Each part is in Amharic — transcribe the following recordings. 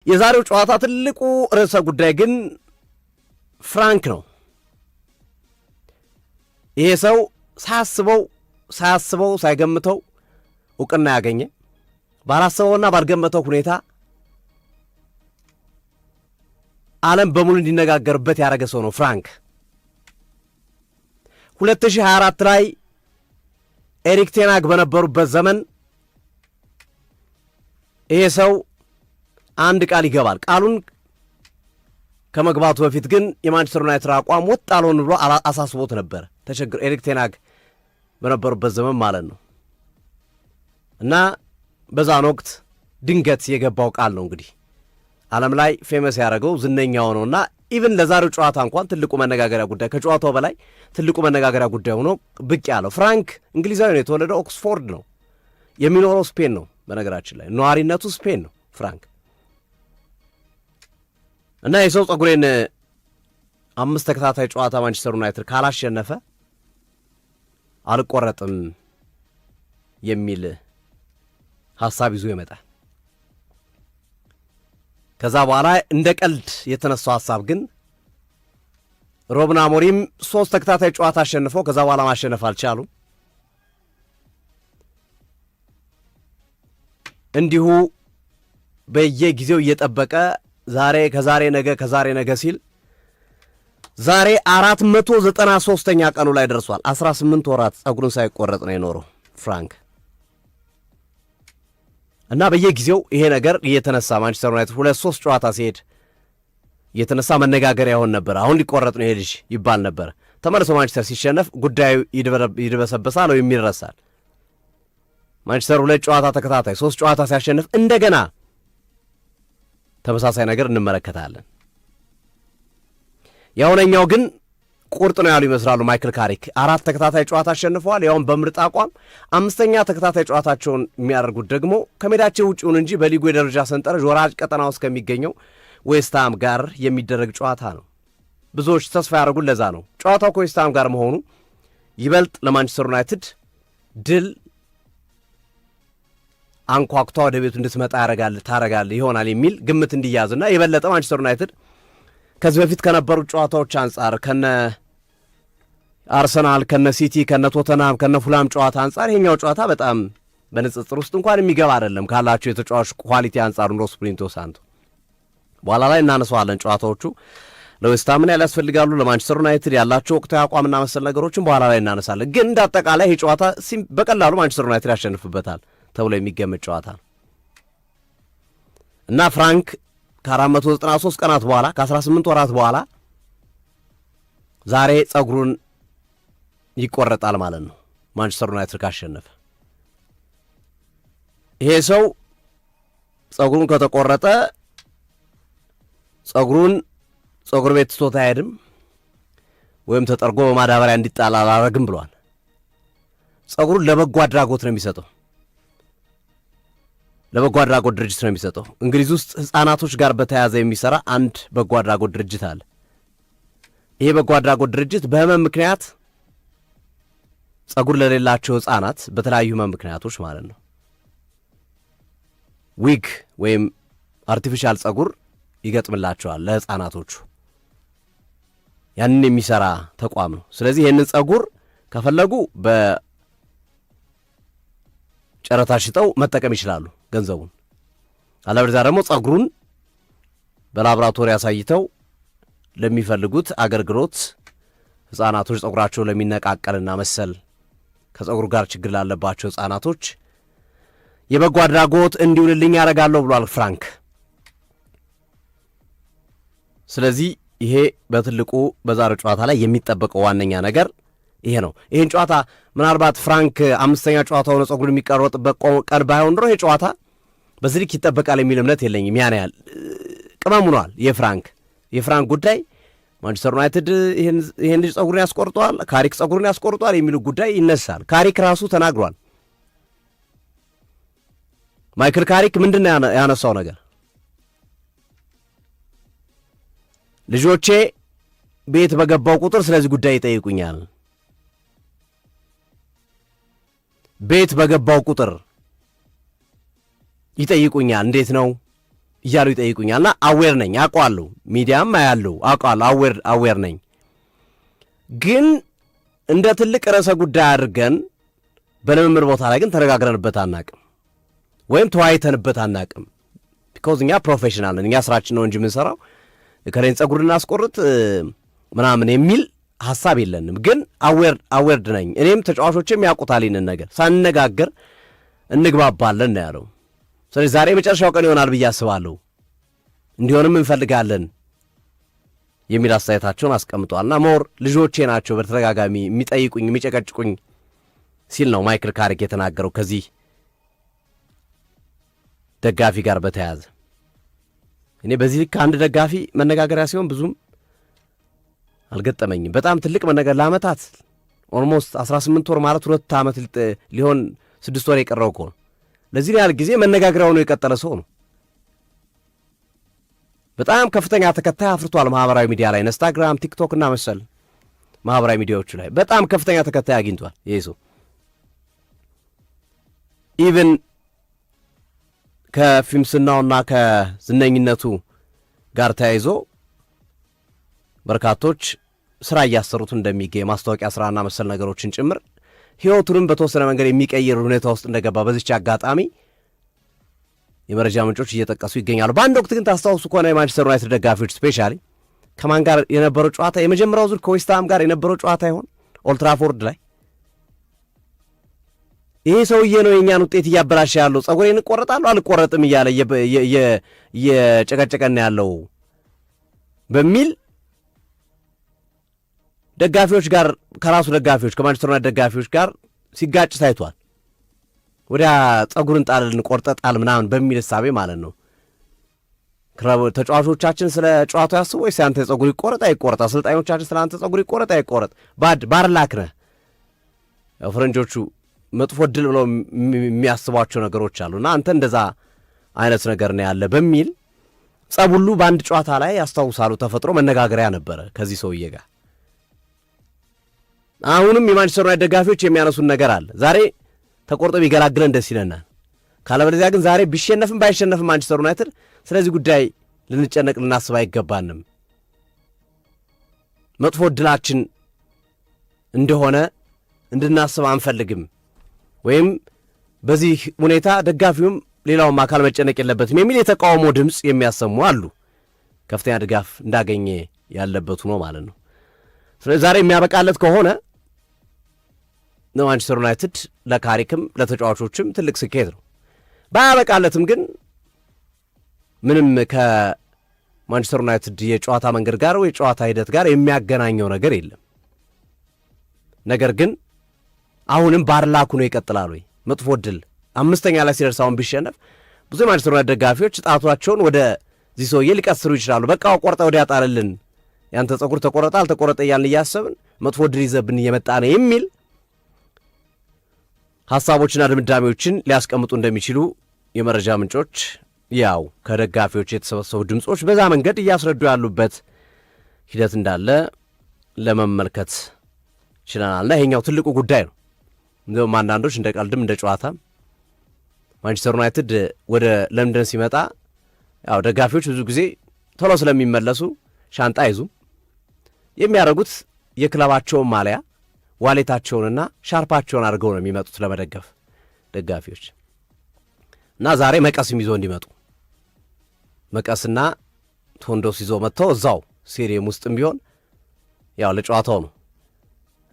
የዛሬው ጨዋታ ትልቁ ርዕሰ ጉዳይ ግን ፍራንክ ነው። ይሄ ሰው ሳያስበው ሳይገምተው እውቅና ያገኘ ባላሰበውና ባልገመተው ሁኔታ ዓለም በሙሉ እንዲነጋገርበት ያደረገ ሰው ነው ፍራንክ። 2024 ላይ ኤሪክ ቴን ሃግ በነበሩበት ዘመን ይሄ ሰው አንድ ቃል ይገባል። ቃሉን ከመግባቱ በፊት ግን የማንቸስተር ዩናይትድ አቋም ወጥ አልሆን ብሎ አሳስቦት ነበር። ተቸግሮ ኤሪክ ቴን ሃግ በነበሩበት ዘመን ማለት ነው። እና በዛን ወቅት ድንገት የገባው ቃል ነው እንግዲህ ዓለም ላይ ፌመስ ያደረገው ዝነኛው ነውና ኢቭን ለዛሬው ጨዋታ እንኳን ትልቁ መነጋገሪያ ጉዳይ ከጨዋታው በላይ ትልቁ መነጋገሪያ ጉዳይ ሆኖ ብቅ ያለው ፍራንክ እንግሊዛዊ ነው። የተወለደው ኦክስፎርድ ነው። የሚኖረው ስፔን ነው። በነገራችን ላይ ነዋሪነቱ ስፔን ነው ፍራንክ። እና የሰው ጸጉሬን 5 ተከታታይ ጨዋታ ማንቸስተር ዩናይትድ ካላሸነፈ አልቆረጥም የሚል ሐሳብ ይዞ ይመጣል። ከዛ በኋላ እንደ ቀልድ የተነሳው ሐሳብ ግን ሩበን አሞሪም 3 ተከታታይ ጨዋታ አሸንፈው ከዛ በኋላ ማሸነፍ አልቻሉም። እንዲሁ በየጊዜው እየጠበቀ ዛሬ ከዛሬ ነገ ሲል ዛሬ 493ኛ ቀኑ ላይ ደርሷል። 18 ወራት ጸጉሩን ሳይቆረጥ ነው የኖረው ፍራንክ። እና በየጊዜው ይሄ ነገር እየተነሳ ማንቸስተር ዩናይትድ 2-3 ጨዋታ ሲሄድ እየተነሳ መነጋገሪያ ይሆን ነበር። አሁን ሊቆረጥ ነው ይሄ ልጅ ይባል ነበር። ተመልሶ ማንቸስተር ሲሸነፍ ጉዳዩ ይድበሰበሳል ወይም ይረሳል። ማንቸስተር 2 ጨዋታ ተከታታይ 3 ጨዋታ ሲያሸንፍ እንደገና ተመሳሳይ ነገር እንመለከታለን። ያውነኛው ግን ቁርጥ ነው ያሉ ይመስላሉ ማይክል ካሪክ 4 ተከታታይ ጨዋታ አሸንፈዋል፣ ያውም በምርጥ አቋም። 5ኛ ተከታታይ ጨዋታቸውን የሚያደርጉት ደግሞ ከሜዳቸው ውጪውን እንጂ በሊጉ የደረጃ ሰንጠረዥ ወራጅ ቀጠና ውስጥ ከሚገኘው ዌስትሃም ጋር የሚደረግ ጨዋታ ነው። ብዙዎች ተስፋ ያደርጉት ለዛ ነው። ጨዋታው ከዌስትሃም ጋር መሆኑ ይበልጥ ለማንቸስተር ዩናይትድ ድል አንኳኩታ ወደ ቤቱ እንድትመጣ ታረጋል ይሆናል የሚል ግምት እንዲያዝና የበለጠ ማንቸስተር ዩናይትድ ከዚህ በፊት ከነበሩት ጨዋታዎች አንጻር ከነ አርሰናል፣ ከነ ሲቲ፣ ከነ ቶተንሃም፣ ከነ ፉላም ጨዋታ አንጻር ይሄኛው ጨዋታ በጣም በንጽጽር ውስጥ እንኳን የሚገባ አይደለም ካላቸው የተጫዋች ኳሊቲ አንጻር ነው። ስፕሪንቶ ሳንቶ በኋላ ላይ እናነሳዋለን። ጨዋታዎቹ ለዌስትሃም ምን ያስፈልጋሉ፣ ለማንቸስተር ዩናይትድ ያላቸው ወቅታዊ አቋምና መሰል ነገሮችን በኋላ ላይ እናነሳለን። ግን እንዳጠቃላይ ይሄ ጨዋታ በቀላሉ ማንቸስተር ዩናይትድ ያሸንፍበታል ተብሎ የሚገመት ጨዋታ ነው እና ፍራንክ ከ493 ቀናት በኋላ ከ18 ወራት በኋላ ዛሬ ጸጉሩን ይቆረጣል ማለት ነው ማንቸስተር ዩናይትድ ካሸነፈ። ይሄ ሰው ጸጉሩን ከተቆረጠ ጸጉር ቤት ትቶት አይሄድም ወይም ተጠርጎ በማዳበሪያ እንዲጣል አላረግም ብሏል። ጸጉሩን ለበጎ አድራጎት ነው የሚሰጠው፣ ለበጎ አድራጎት ድርጅት ነው የሚሰጠው። እንግሊዝ ውስጥ ሕፃናቶች ጋር በተያያዘ የሚሰራ አንድ በጎ አድራጎት ድርጅት አለ። ይሄ በጎ አድራጎት ድርጅት በህመም ምክንያት ጸጉር ለሌላቸው ሕፃናት በተለያዩ ህመም ምክንያቶች ማለት ነው ዊግ ወይም አርቲፊሻል ጸጉር ይገጥምላቸዋል ለሕፃናቶቹ። ያንን የሚሰራ ተቋም ነው። ስለዚህ ይህንን ጸጉር ከፈለጉ በጨረታ ሽጠው መጠቀም ይችላሉ ገንዘቡን። አለበለዚያ ደግሞ ጸጉሩን በላቦራቶሪ አሳይተው ለሚፈልጉት አገልግሎት ሕፃናቶች ጸጉራቸው ለሚነቃቀልና መሰል ከጸጉሩ ጋር ችግር ላለባቸው ሕፃናቶች የበጎ አድራጎት እንዲውልልኝ ያደርጋለሁ ብሏል ፍራንክ። ስለዚህ ይሄ በትልቁ በዛሬው ጨዋታ ላይ የሚጠበቀው ዋነኛ ነገር ይሄ ነው። ይሄን ጨዋታ ምናልባት ፍራንክ 5ኛ ጨዋታ ሆኖ ጸጉር የሚቀረጥበት ቀን ባይሆን ኖሮ ይሄ ጨዋታ በዚህ ልክ ይጠበቃል የሚል እምነት የለኝም። ያን ያህል ቅመም ሆኗል የፍራንክ ጉዳይ። ማንቸስተር ዩናይትድ ይሄን ልጅ ጸጉሩን ያስቆርጧል፣ ካሪክ ጸጉሩን ያስቆርጧል የሚሉ ጉዳይ ይነሳል። ካሪክ ራሱ ተናግሯል። ማይክል ካሪክ ምንድን ነው ያነሳው ነገር? ልጆቼ ቤት በገባው ቁጥር ስለዚህ ጉዳይ ይጠይቁኛል። ቤት በገባው ቁጥር ይጠይቁኛል። እንዴት ነው እያሉ ይጠይቁኛልና አዌር ነኝ፣ አውቀዋለሁ። ሚዲያም አያለሁ፣ አውቀዋለሁ፣ አዌር ነኝ። ግን እንደ ትልቅ ርዕሰ ጉዳይ አድርገን በልምምድ ቦታ ላይ ግን ተነጋግረንበት አናቅም፣ ወይም ተወያይተንበት አናቅም። ቢኮዝ እኛ ፕሮፌሽናል ነን፣ እኛ ስራችን ነው እንጂ የምንሰራው ከሌን ጸጉር እናስቆርጥ ምናምን የሚል ሐሳብ የለንም። ግን አዌርድ ነኝ፣ እኔም ተጫዋቾችም ያውቁታል። ይህንን ነገር ሳንነጋገር እንግባባለን ነው ያለው። ስለዚህ ዛሬ የመጨረሻው ቀን ይሆናል ብዬ አስባለሁ፣ እንዲሆንም እንፈልጋለን የሚል አስተያየታቸውን አስቀምጧልና ሞር ልጆቼ ናቸው በተደጋጋሚ የሚጠይቁኝ የሚጨቀጭቁኝ ሲል ነው ማይክል ካሪክ የተናገረው ከዚህ ደጋፊ ጋር በተያያዘ። እኔ በዚህ ልክ አንድ ደጋፊ መነጋገሪያ ሲሆን ብዙም አልገጠመኝም። በጣም ትልቅ መነገር ለዓመታት ኦልሞስት 18 ወር ማለት 2 ዓመት ሊሆን 6 ወር የቀረው እኮ ነው። ለዚህ ያህል ጊዜ መነጋገሪያ ሆኖ የቀጠለ ሰው ነው። በጣም ከፍተኛ ተከታይ አፍርቷል። ማህበራዊ ሚዲያ ላይ ኢንስታግራም፣ ቲክቶክ እና መሰል ማህበራዊ ሚዲያዎቹ ላይ በጣም ከፍተኛ ተከታይ አግኝቷል። ይሄ ሰው ኢቭን ከፊልምስናውና ከዝነኝነቱ ጋር ተያይዞ በርካቶች ስራ እያሰሩት እንደሚገኝ ማስታወቂያ ስራና መሰል ነገሮችን ጭምር ህይወቱንም በተወሰነ መንገድ የሚቀይር ሁኔታ ውስጥ እንደገባ በዚች አጋጣሚ የመረጃ ምንጮች እየጠቀሱ ይገኛሉ። በአንድ ወቅት ግን ታስታውሱ ከሆነ የማንቸስተር ዩናይትድ ደጋፊዎች ስፔሻሊ ከማን ጋር የነበረው ጨዋታ የመጀመሪያው ዙር ከዌስትሃም ጋር የነበረው ጨዋታ ይሆን ኦልድ ትራፎርድ ላይ ይሄ ሰውዬ ነው የእኛን ውጤት እያበላሸ ያለው፣ ጸጉሬን እቆረጣለሁ አልቆረጥም እያለ እየጨቀጨቀን ያለው በሚል ደጋፊዎች ጋር ከራሱ ደጋፊዎች ከማንቸስተር ዩናይትድ ደጋፊዎች ጋር ሲጋጭ ታይቷል። ወዲያ ጸጉርን ጣልን ቆርጠጣል ምናምን በሚል እሳቤ ማለት ነው። ተጫዋቾቻችን ስለ ጨዋታው ያስቡ ወይስ አንተ ጸጉር ይቆረጥ አይቆረጥ፣ አሰልጣኞቻችን ስለ አንተ ጸጉር ይቆረጥ አይቆረጥ ባርላክ ነህ። ያው ፈረንጆቹ መጥፎ ድል ብለው የሚያስቧቸው ነገሮች አሉና አንተ እንደዛ አይነት ነገር ነው ያለ በሚል ጸብ ሁሉ በአንድ ጨዋታ ላይ ያስታውሳሉ ተፈጥሮ መነጋገሪያ ነበረ ከዚህ ሰውዬ ጋር። አሁንም የማንቸስተር ዩናይትድ ደጋፊዎች የሚያነሱን ነገር አለ። ዛሬ ተቆርጦ ቢገላግለን ደስ ይለናል። ካለበለዚያ ግን ዛሬ ቢሸነፍም ባይሸነፍም ማንቸስተር ዩናይትድ ስለዚህ ጉዳይ ልንጨነቅ ልናስብ አይገባንም። መጥፎ ዕድላችን እንደሆነ እንድናስብ አንፈልግም። ወይም በዚህ ሁኔታ ደጋፊውም ሌላውም አካል መጨነቅ የለበትም የሚል የተቃውሞ ድምፅ የሚያሰሙ አሉ። ከፍተኛ ድጋፍ እንዳገኘ ያለበት ሆኖ ማለት ነው። ስለዚህ ዛሬ የሚያበቃለት ከሆነ ማንቸስተር ዩናይትድ ለካሪክም ለተጫዋቾችም ትልቅ ስኬት ነው። ባያበቃለትም ግን ምንም ከማንቸስተር ዩናይትድ የጨዋታ መንገድ ጋር ወይ የጨዋታ ሂደት ጋር የሚያገናኘው ነገር የለም። ነገር ግን አሁንም ባርላኩ ነው ይቀጥላል ወይ መጥፎ ድል አምስተኛ ላይ ሲደርስ አሁን ቢሸነፍ ብዙ የማንቸስተር ዩናይትድ ደጋፊዎች ጣቷቸውን ወደዚህ ሰውዬ ሊቀስሩ ይችላሉ። በቃ ቆርጠ ወዲያ ጣልልን፣ ያንተ ጸጉር ተቆረጠ አልተቆረጠ እያልን እያሰብን መጥፎ ድል ይዘብን እየመጣ ነው የሚል ሐሳቦችና ድምዳሜዎችን ሊያስቀምጡ እንደሚችሉ የመረጃ ምንጮች ያው ከደጋፊዎች የተሰበሰቡ ድምጾች በዛ መንገድ እያስረዱ ያሉበት ሂደት እንዳለ ለመመልከት ችለናልና ይሄኛው ትልቁ ጉዳይ ነው። እንደውም አንዳንዶች እንደ ቀልድም እንደ ጨዋታም ማንቸስተር ዩናይትድ ወደ ለንደን ሲመጣ ያው ደጋፊዎች ብዙ ጊዜ ቶሎ ስለሚመለሱ ሻንጣ አይዙም። የሚያደርጉት የክለባቸውን ማሊያ ዋሌታቸውንና ሻርፓቸውን አድርገው ነው የሚመጡት ለመደገፍ ደጋፊዎች እና ዛሬ መቀስም ይዞ እንዲመጡ መቀስና ቶንዶስ ይዞ መጥተው እዛው ስቴዲየም ውስጥም ቢሆን ያው ለጨዋታው ነው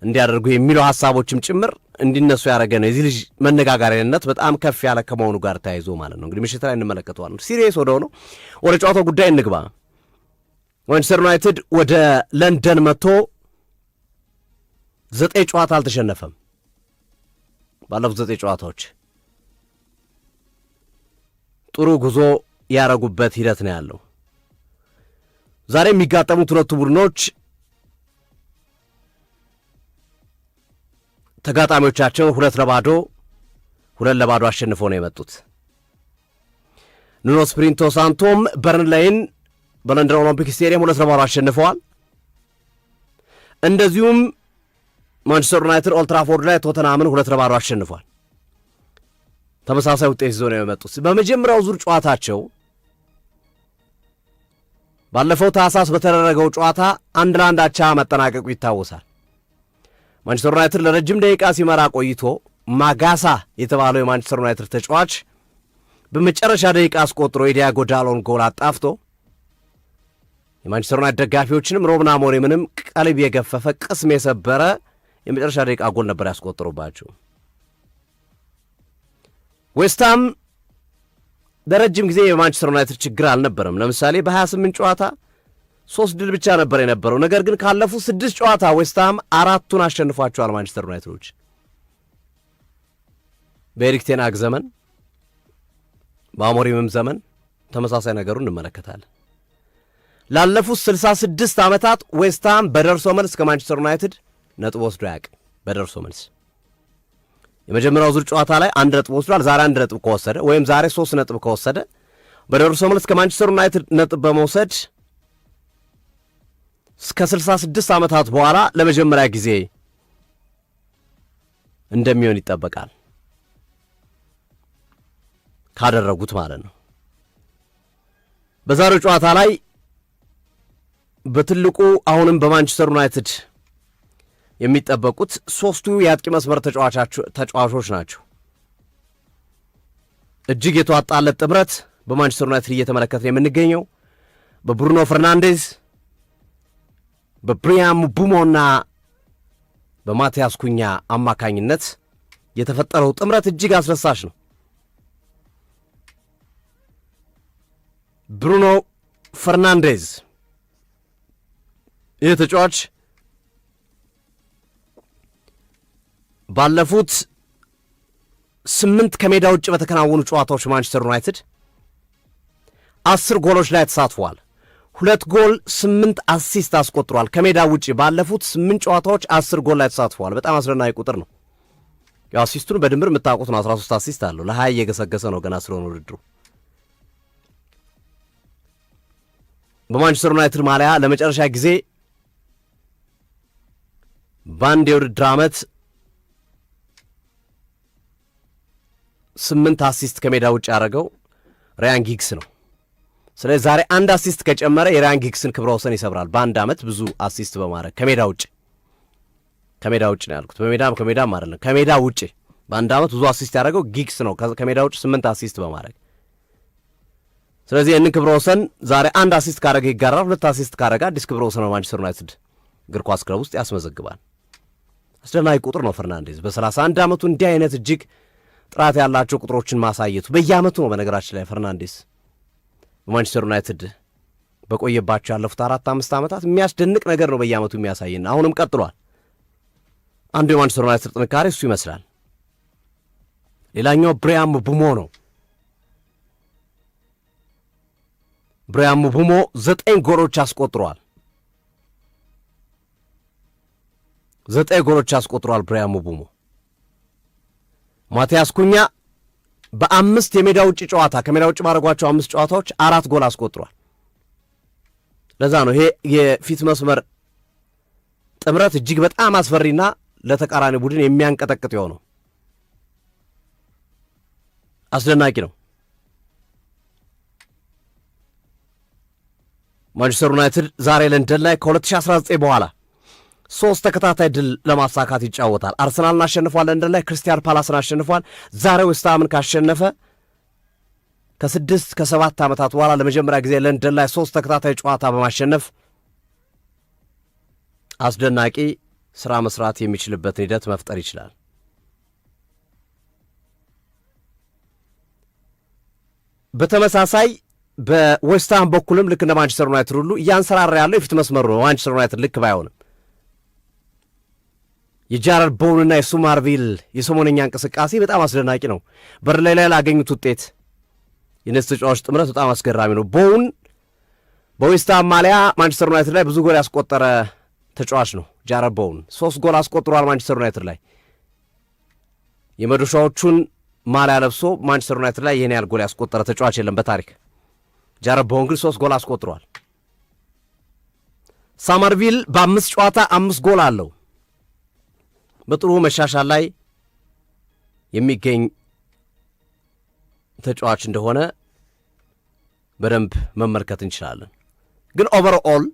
እንዲያደርጉ የሚለው ሐሳቦችም ጭምር እንዲነሱ ያደረገ ነው። የዚህ ልጅ መነጋገሪያነት በጣም ከፍ ያለ ከመሆኑ ጋር ተያይዞ ማለት ነው። እንግዲህ ምሽት ላይ እንመለከተዋለን። ሲሪየስ ወደ ጨዋታው ጉዳይ እንግባ። ማንቸስተር ዩናይትድ ወደ ለንደን መጥቶ 9 ጨዋታ አልተሸነፈም። ባለፉት 9 ጨዋታዎች ጥሩ ጉዞ ያረጉበት ሂደት ነው ያለው። ዛሬ የሚጋጠሙት ሁለቱ ቡድኖች ተጋጣሚዎቻቸው 2-2 አሸንፈው ነው የመጡት። ኑኖ ስፕሪንቶ ሳንቶም በርንሌይን በለንደን ኦሎምፒክ ስቴዲየም 2-2 አሸንፈዋል። እንደዚሁም ማንቸስተር ዩናይትድ ኦልድ ትራፎርድ ላይ ቶተንሃምን 2-2 አሸንፏል። ተመሳሳይ ውጤት ይዞ ነው የመጡት። በመጀመሪያው ዙር ጨዋታቸው ባለፈው ታህሳስ በተደረገው ጨዋታ 1-1 አቻ መጠናቀቁ ይታወሳል። ማንቸስተር ዩናይትድ ለረጅም ደቂቃ ሲመራ ቆይቶ ማጋሳ የተባለው የማንቸስተር ዩናይትድ ተጫዋች በመጨረሻ ደቂቃ አስቆጥሮ የዲያጎ ዳሎን ጎል አጣፍቶ የማንቸስተር ዩናይትድ ደጋፊዎችንም ሩበን አሞሪምንም ቀልብ የገፈፈ ቅስም የሰበረ የመጨረሻ ደቂቃ ጎል ነበር ያስቆጥሩባቸው። ዌስትሃም ለረጅም ጊዜ የማንቸስተር ዩናይትድ ችግር አልነበረም። ለምሳሌ በ28 ጨዋታ 3 ድል ብቻ ነበር የነበረው። ነገር ግን ካለፉት 6 ጨዋታ ዌስትሃም 4ቱን አሸንፏቸዋል ማንቸስተር ዩናይትዶች። በኤሪክ ቴን ሃግ ዘመን በአሞሪምም ዘመን ተመሳሳይ ነገሩን እንመለከታለን። ላለፉት 66 ዓመታት ዌስትሃም በደርሶ መልስ ከማንቸስተር ዩናይትድ ነጥብ ወስዶ አያውቅም። በደርሶ መልስ የመጀመሪያው ዙር ጨዋታ ላይ 1 ነጥብ ወስዷል። ዛሬ 1 ነጥብ ከወሰደ ወይም ዛሬ 3 ነጥብ ከወሰደ በደርሶ መልስ ከማንቸስተር ዩናይትድ ነጥብ በመውሰድ እስከ 66 ዓመታት በኋላ ለመጀመሪያ ጊዜ እንደሚሆን ይጠበቃል። ካደረጉት ማለት ነው። በዛሬው ጨዋታ ላይ በትልቁ አሁንም በማንቸስተር ዩናይትድ የሚጠበቁት 3ቱ የአጥቂ መስመር ተጫዋቾች ናቸው። እጅግ የተዋጣለት ጥምረት በማንቸስተር ዩናይትድ እየተመለከትን የምንገኘው በብሩኖ ፈርናንዴዝ፣ በብሪያን ምቡሞና በማቲያስ ኩኛ አማካኝነት የተፈጠረው ጥምረት እጅግ አስደሳች ነው። ብሩኖ ፈርናንዴዝ ይህ ተጫዋች ባለፉት 8 ከሜዳ ውጭ በተከናወኑ ጨዋታዎች ማንቸስተር ዩናይትድ 10 ጎሎች ላይ ተሳትፏል። 2 ጎል 8 አሲስት አስቆጥሯል። ከሜዳ ውጭ ባለፉት 8 ጨዋታዎች 10 ጎል ላይ ተሳትፏል። በጣም አስደናቂ ቁጥር ነው። የአሲስቱን በድምር የምታውቁት ነው። 13 አሲስት አለው። ለ20 እየገሰገሰ ነው ገና ስለሆነ ውድድሩ። በማንቸስተር ዩናይትድ ማሊያ ለመጨረሻ ጊዜ በአንድ የውድድር ዓመት 8 አሲስት ከሜዳ ውጭ ያደረገው ራያን ጊግስ ነው። ስለዚህ ዛሬ 1 አሲስት ከጨመረ የራያን ጊግስን ክብረ ወሰን ይሰብራል። በአንድ ዓመት ብዙ አሲስት በማድረግ ከሜዳ ውጭ ነው ያልኩት። ከሜዳም አይደለም፣ ከሜዳ ውጭ በአንድ ዓመት ብዙ አሲስት ያደረገው ጊግስ ነው። ከሜዳ ውጭ 8 አሲስት በማድረግ ስለዚህ ይህንን ክብረ ወሰን ዛሬ 1 አሲስት ካደረገ ይጋራል። 2 አሲስት ካደረገ አዲስ ክብረ ወሰን በማንቸስተር ዩናይትድ እግር ኳስ ክለብ ውስጥ ያስመዘግባል። አስደናቂ ቁጥር ነው ፈርናንዴዝ በ31 ዓመቱ እንዲህ አይነት እጅግ ጥራት ያላቸው ቁጥሮችን ማሳየቱ በየዓመቱ ነው። በነገራችን ላይ ፈርናንዴዝ በማንቸስተር ዩናይትድ በቆየባቸው ያለፉት 4-5 ዓመታት የሚያስደንቅ ነገር ነው በየዓመቱ የሚያሳይና አሁንም ቀጥሏል። አንዱ የማንቸስተር ዩናይትድ ጥንካሬ እሱ ይመስላል። ሌላኛው ብሪያን ምቡሞ ነው። ብሪያን ምቡሞ 9 ጎሎች አስቆጥሯል። 9 ጎሎች አስቆጥሯል ብሪያን ምቡሞ። ማቲያስ ኩኛ በ5 የሜዳ ውጭ ጨዋታ ከሜዳ ውጭ ባደረጓቸው 5 ጨዋታዎች 4 ጎል አስቆጥሯል። ለዛ ነው ይሄ የፊት መስመር ጥምረት እጅግ በጣም አስፈሪና ለተቃራኒ ቡድን የሚያንቀጠቅጥ የሆነው አስደናቂ ነው። ማንቸስተር ዩናይትድ ዛሬ ለንደን ላይ ከ2019 በኋላ 3 ተከታታይ ድል ለማሳካት ይጫወታል። አርሰናልን አሸንፏል፣ ለንደን ላይ ክሪስታል ፓላስን አሸንፏል። ዛሬ ዌስትሃምን ካሸነፈ ከ7 ዓመታት በኋላ ለመጀመሪያ ጊዜ ለንደን ላይ 3 ተከታታይ ጨዋታ በማሸነፍ አስደናቂ ስራ መስራት የሚችልበትን ሂደት መፍጠር ይችላል። በተመሳሳይ በዌስትሃም በኩልም ልክ እንደ ማንቸስተር ዩናይትድ ሁሉ እያንሰራራ ያለው የፊት መስመሩ ነው። ማንቸስተር ዩናይትድ ልክ ባይሆንም የጃረድ ቦውንና የሱማርቪል የሰሞነኛ እንቅስቃሴ በጣም አስደናቂ ነው። በርንሌይ ላይ ላገኙት ውጤት የነዚህ ተጫዋቾች ጥምረት በጣም አስገራሚ ነው። ቦውን በዌስትሃም ማሊያ ማንቸስተር ዩናይትድ ላይ ብዙ ጎል ያስቆጠረ ተጫዋች ነው። ጃረድ ቦውን 3 ጎል አስቆጥሯል ማንቸስተር ዩናይትድ ላይ። የመዶሻዎቹን ማሊያ ለብሶ ማንቸስተር ዩናይትድ ላይ ይህን ያህል ጎል ያስቆጠረ ተጫዋች የለም በታሪክ። ጃረድ ቦውን ግን 3 ጎል አስቆጥሯል። ሳመርቪል በ5 ጨዋታ 5 ጎል አለው። በጥሩ መሻሻል ላይ የሚገኝ ተጫዋች እንደሆነ በደንብ መመልከት እንችላለን። ግን ኦቨርኦል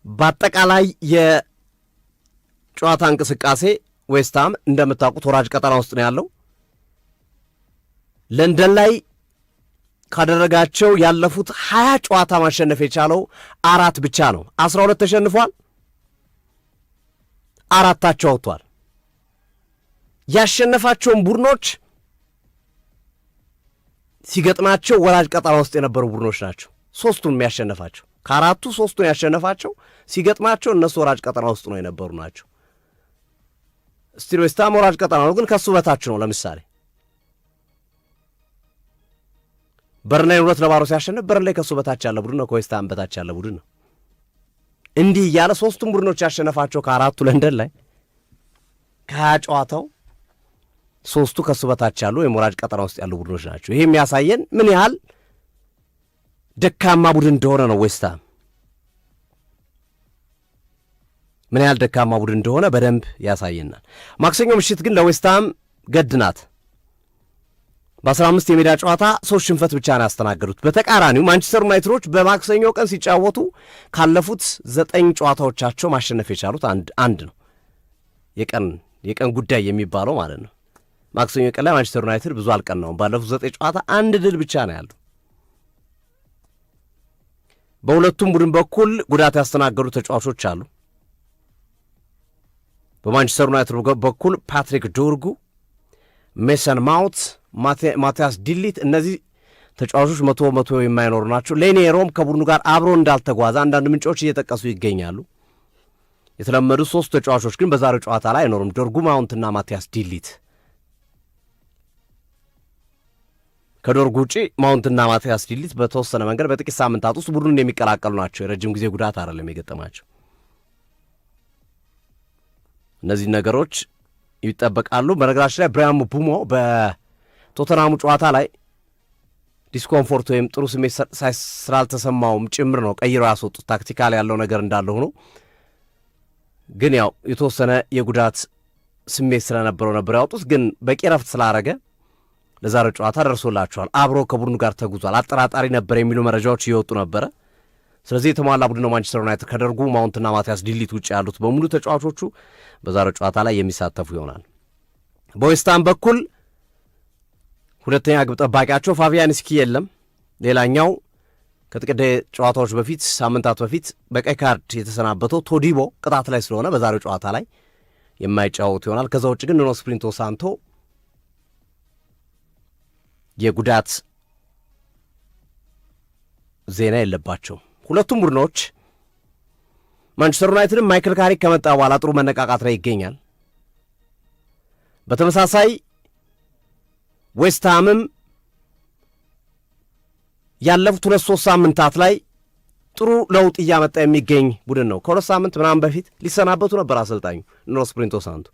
በአጠቃላይ የጨዋታ እንቅስቃሴ ዌስትሃም እንደምታውቁት ወራጅ ቀጠና ውስጥ ነው ያለው። ለንደን ላይ ካደረጋቸው ያለፉት 20 ጨዋታ ማሸነፍ የቻለው 4 ብቻ ነው። 12 ተሸንፏል፣ 4 ወጥቷል። ያሸነፋቸውን ቡድኖች ሲገጥማቸው ወራጅ ቀጠና ውስጥ የነበሩ ቡድኖች ናቸው። 3ቱን የሚያሸነፋቸው ከ4ቱ 3ቱን ያሸነፋቸው ሲገጥማቸው እነሱ ወራጅ ቀጠና ውስጥ ነው የነበሩ ናቸው። ስቲል ዌስትሃም ወራጅ ቀጠና ነው፣ ግን ከሱ በታች ነው። ለምሳሌ በርንሌይን 2-0 ሲያሸንፍ በርንሌይ ከሱ በታች ያለ ቡድን ነው፣ ከዌስትሃም በታች ያለ ቡድን ነው። እንዲህ እያለ 3ቱም ቡድኖች ያሸነፋቸው ከ4ቱ ለንደን ላይ ከ20 ጨዋታው 3ቱ ከሱ በታች ያሉ የወራጅ ቀጠና ውስጥ ያሉ ቡድኖች ናቸው። ይሄ የሚያሳየን ምን ያህል ደካማ ቡድን እንደሆነ ነው። ዌስትሃም ምን ያህል ደካማ ቡድን እንደሆነ በደንብ ያሳየናል። ማክሰኞ ምሽት ግን ለዌስትሃም ገድናት በ15 የሜዳ ጨዋታ 3 ሽንፈት ብቻ ነው ያስተናገዱት። በተቃራኒው ማንቸስተር ዩናይትዶች በማክሰኞ ቀን ሲጫወቱ ካለፉት 9 ጨዋታዎቻቸው ማሸነፍ የቻሉት አንድ ነው። የቀን ጉዳይ የሚባለው ማለት ነው። ማክሰኞ ቀን ላይ ማንቸስተር ዩናይትድ ብዙ አልቀናውም። ባለፉት 9 ጨዋታ 1 ድል ብቻ ነው ያለው። በሁለቱም ቡድን በኩል ጉዳት ያስተናገዱ ተጫዋቾች አሉ። በማንቸስተር ዩናይትድ በኩል ፓትሪክ ዶርጉ፣ ሜሰን ማውንት፣ ማቲያስ ዲሊት እነዚህ ተጫዋቾች 100% የማይኖሩ ናቸው። ሌኔሮም ከቡድኑ ጋር አብሮ እንዳልተጓዘ አንዳንድ ምንጮች እየጠቀሱ ይገኛሉ። የተለመዱ 3 ተጫዋቾች ግን በዛሬው ጨዋታ ላይ አይኖሩም። ዶርጉ፣ ማውንትና ማቲያስ ዲሊት። ከዶርጉ ውጪ ማውንትና ማቲያስ ዲሊት በተወሰነ መንገድ በጥቂት ሳምንታት ውስጥ ቡድኑን የሚቀላቀሉ ናቸው። የረጅም ጊዜ ጉዳት አይደለም የገጠማቸው። እነዚህ ነገሮች ይጠበቃሉ። በነገራችን ላይ ብራያን ምቡሞ በቶተናሙ ጨዋታ ላይ ዲስኮምፎርት ወይም ጥሩ ስሜት ስላልተሰማውም ጭምር ነው ቀይረው ያስወጡት። ታክቲካል ያለው ነገር እንዳለ ሆኖ ግን ያው የተወሰነ የጉዳት ስሜት ስለነበረው ነበር ያወጡት። ግን በቂ ረፍት ስላረገ ለዛሬው ጨዋታ ደርሶላቸዋል። አብሮ ከቡድኑ ጋር ተጉዟል። አጠራጣሪ ነበር የሚሉ መረጃዎች እየወጡ ነበረ። ስለዚህ የተሟላ ቡድን ነው ማንቸስተር ዩናይትድ። ከደርጉ ማውንትና ማቲያስ ዲሊት ውጭ ያሉት በሙሉ ተጫዋቾቹ በዛሬው ጨዋታ ላይ የሚሳተፉ ይሆናል። በዌስትሃም በኩል ሁለተኛ ግብ ጠባቂያቸው ፋቢያንስኪ የለም። ሌላኛው ከጥቂት ጨዋታዎች በፊት ሳምንታት በፊት በቀይ ካርድ የተሰናበተው ቶዲቦ ቅጣት ላይ ስለሆነ በዛሬው ጨዋታ ላይ የማይጫወቱ ይሆናል። ከዛ ውጭ ግን ኑኖ ስፕሪንቶ ሳንቶ የጉዳት ዜና የለባቸው። ሁለቱም ቡድኖች ማንቸስተር ዩናይትድም ማይክል ካሪክ ከመጣ በኋላ ጥሩ መነቃቃት ላይ ይገኛል። በተመሳሳይ ዌስትሃምም ያለፉት 2-3 ሳምንታት ላይ ጥሩ ለውጥ እያመጣ የሚገኝ ቡድን ነው። ከ2 ሳምንት ምናምን በፊት ሊሰናበቱ ነበር አሰልጣኙ ኑኖ ስፕሪንቶ ሳንቶ።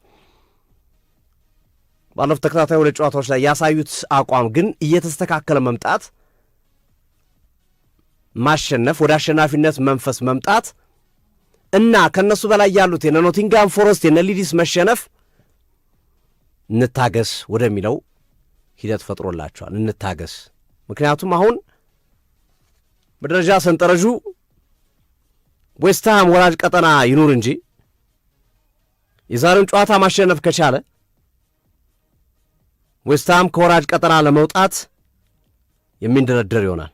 ባለፉት ተከታታይ 2 ጨዋታዎች ላይ ያሳዩት አቋም ግን እየተስተካከለ መምጣት፣ ማሸነፍ፣ ወደ አሸናፊነት መንፈስ መምጣት እና ከነሱ በላይ ያሉት የነ ኖቲንጋም ፎረስት የነ ሊድስ መሸነፍ እንታገስ ወደሚለው ሂደት ፈጥሮላቸዋል። እንታገስ፣ ምክንያቱም አሁን በደረጃ ሰንጠረዡ ዌስትሃም ወራጅ ቀጠና ይኑር እንጂ የዛሬውን ጨዋታ ማሸነፍ ከቻለ ዌስትሃም ከወራጅ ቀጠና ለመውጣት የሚንደረደር ይሆናል።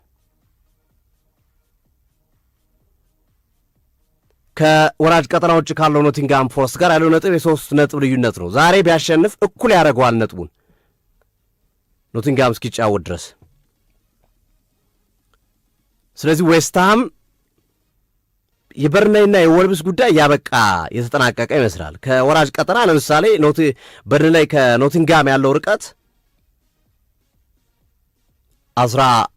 ከወራጅ ቀጠና ውጭ ካለው ኖቲንጋም ፎረስት ጋር ያለው ነጥብ የ3 ነጥብ ልዩነት ነው። ዛሬ ቢያሸንፍ እኩል ያደርገዋል ነጥቡን ኖቲንጋም እስኪጫወት ድረስ። ስለዚህ ዌስትሃም የበርንሌይና የወልብስ ጉዳይ ያበቃ የተጠናቀቀ ይመስላል። ከወራጅ ቀጠና ለምሳሌ በርንሌይ ከኖቲንጋም ያለው ርቀት 11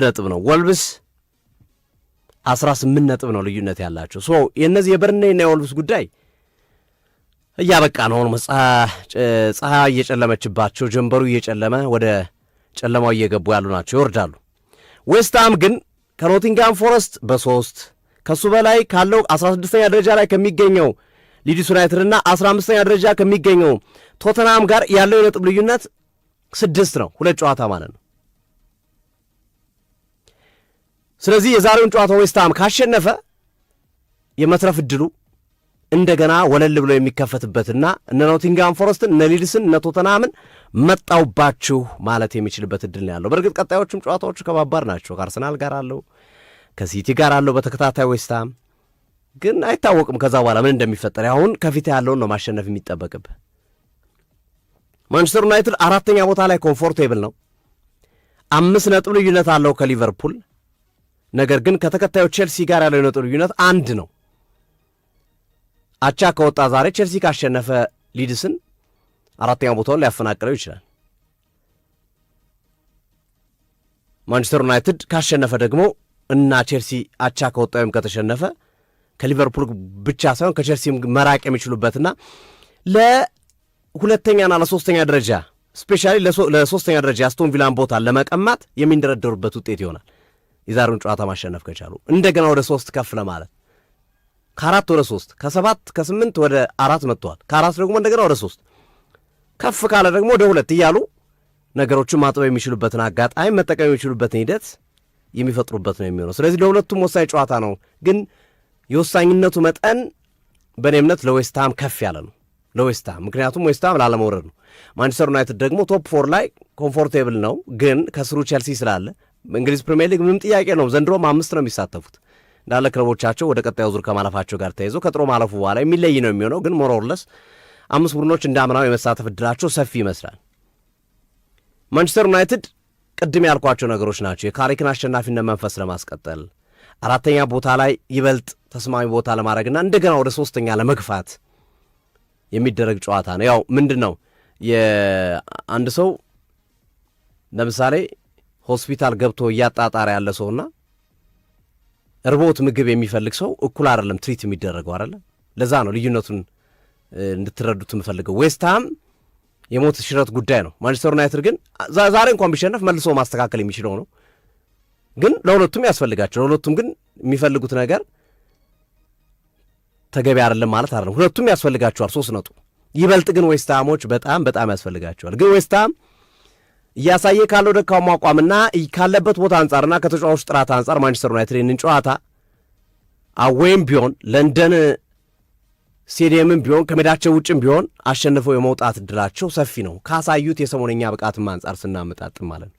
ነጥብ ነው። ወልብስ 18 ነጥብ ነው ልዩነት ያላቸው። የእነዚህ የበርንሌይና የወልብስ ጉዳይ እያበቃ ነው። ፀሐይ እየጨለመችባቸው፣ ጀንበሩ እየጨለመ ወደ ጨለማው እየገቡ ያሉ ናቸው፣ ይወርዳሉ። ዌስትሃም ግን ከኖቲንጋም ፎረስት በ3 ከሱ በላይ ካለው 16ኛ ደረጃ ላይ ከሚገኘው ሊድስ ዩናይትድ እና 15ኛ ደረጃ ከሚገኘው ቶተናም ጋር ያለው የነጥብ ልዩነት 6 ነው። 2 ጨዋታ ማለት ነው። ስለዚህ የዛሬውን ጨዋታ ዌስትሃም ካሸነፈ የመትረፍ እድሉ እንደገና ወለል ብሎ የሚከፈትበትና እነ ኖቲንግሃም ፎረስትን እነ ሊድስን እነ ቶተንሃምን መጣውባችሁ ማለት የሚችልበት እድል ነው ያለው። በእርግጥ ቀጣዮቹም ጨዋታዎቹ ከባባድ ናቸው። ከአርሰናል ጋር አለው፣ ከሲቲ ጋር አለው በተከታታይ ዌስትሃም ግን አይታወቅም ከዛ በኋላ ምን እንደሚፈጠር። አሁን ከፊት ያለውን ነው ማሸነፍ የሚጠበቅብህ። ማንቸስተር ዩናይትድ 4ኛ ቦታ ላይ ኮምፎርቴብል ነው፣ 5 ነጥብ ልዩነት አለው ከሊቨርፑል። ነገር ግን ከተከታዩ ቼልሲ ጋር ያለው የነጥብ ልዩነት 1 ነው። አቻ ከወጣ ዛሬ ቼልሲ ካሸነፈ ሊድስን 4ኛ ቦታውን ሊያፈናቅለው ይችላል። ማንቸስተር ዩናይትድ ካሸነፈ ደግሞ እና ቼልሲ አቻ ከወጣ ወይም ከተሸነፈ ከሊቨርፑል ብቻ ሳይሆን ከቼልሲም መራቅ የሚችሉበትና ለሁለተኛና ለሶስተኛ ደረጃ ስፔሻሊ ለሶስተኛ ደረጃ አስቶን ቪላን ቦታ ለመቀማት የሚንደረደሩበት ውጤት ይሆናል። የዛሬውን ጨዋታ ማሸነፍ ከቻሉ እንደገና ወደ 3 ከፍ ለማለት ከ4 ወደ 3 ከ7 ከ8 ወደ 4 መጥተዋል። ከ4 ደግሞ እንደገና ወደ 3 ከፍ ካለ ደግሞ ወደ 2 እያሉ ነገሮችን ማጥበብ የሚችሉበትን አጋጣሚ መጠቀም የሚችሉበትን ሂደት የሚፈጥሩበት ነው የሚሆነው። ስለዚህ ለሁለቱም ወሳኝ ጨዋታ ነው። ግን የወሳኝነቱ መጠን በእኔ እምነት ለዌስትሃም ከፍ ያለ ነው። ለዌስትሃም ምክንያቱም ዌስትሃም ላለመውረድ ነው። ማንቸስተር ዩናይትድ ደግሞ ቶፕ 4 ላይ ኮምፎርቴብል ነው። ግን ከስሩ ቼልሲ ስላለ በእንግሊዝ ፕሪሚየር ሊግ ምንም ጥያቄ ነው። ዘንድሮም 5 ነው የሚሳተፉት እንዳለ ክለቦቻቸው ወደ ቀጣዩ ዙር ከማለፋቸው ጋር ተይዞ ከጥሮ ማለፉ በኋላ የሚለይ ነው የሚሆነው። ግን ሞሮርለስ 5 ቡድኖች እንዳምናው የመሳተፍ እድላቸው ሰፊ ይመስላል። ማንቸስተር ዩናይትድ ቅድም ያልኳቸው ነገሮች ናቸው የካሪክን አሸናፊነት መንፈስ ለማስቀጠል 4ኛ ቦታ ላይ ይበልጥ ተስማሚ ቦታ ለማድረግና እንደገና ወደ 3ኛ ለመግፋት የሚደረግ ጨዋታ ነው። ያው ምንድን ነው የአንድ ሰው ለምሳሌ ሆስፒታል ገብቶ እያጣጣረ ያለ ሰውና እርቦት ምግብ የሚፈልግ ሰው እኩል አይደለም ትሪት የሚደረገው አይደለ? ለዛ ነው ልዩነቱን እንድትረዱት የምፈልገው። ዌስትሃም የሞት ሽረት ጉዳይ ነው። ማንቸስተር ዩናይትድ ግን ዛሬ እንኳን ቢሸነፍ መልሶ ማስተካከል የሚችለው ነው። ግን ለሁለቱም ያስፈልጋቸው፣ ለሁለቱም ግን የሚፈልጉት ነገር ተገቢ አይደለም ማለት አይደለም። ሁለቱም ያስፈልጋቸዋል 3 ነጥብ። ይበልጥ ግን ዌስትሃሞች በጣም በጣም ያስፈልጋቸዋል። ግን ዌስትሃም እያሳየ ካለው ደካማ አቋምና ካለበት ቦታ አንጻርና ከተጫዋቾች ጥራት አንጻር ማንቸስተር ዩናይትድ ይህንን ጨዋታ አዌይም ቢሆን ለንደን ስቴዲየምም ቢሆን ከሜዳቸው ውጭም ቢሆን አሸንፈው የመውጣት እድላቸው ሰፊ ነው ካሳዩት የሰሞነኛ ብቃትም አንጻር ስናመጣጥም ማለት ነው።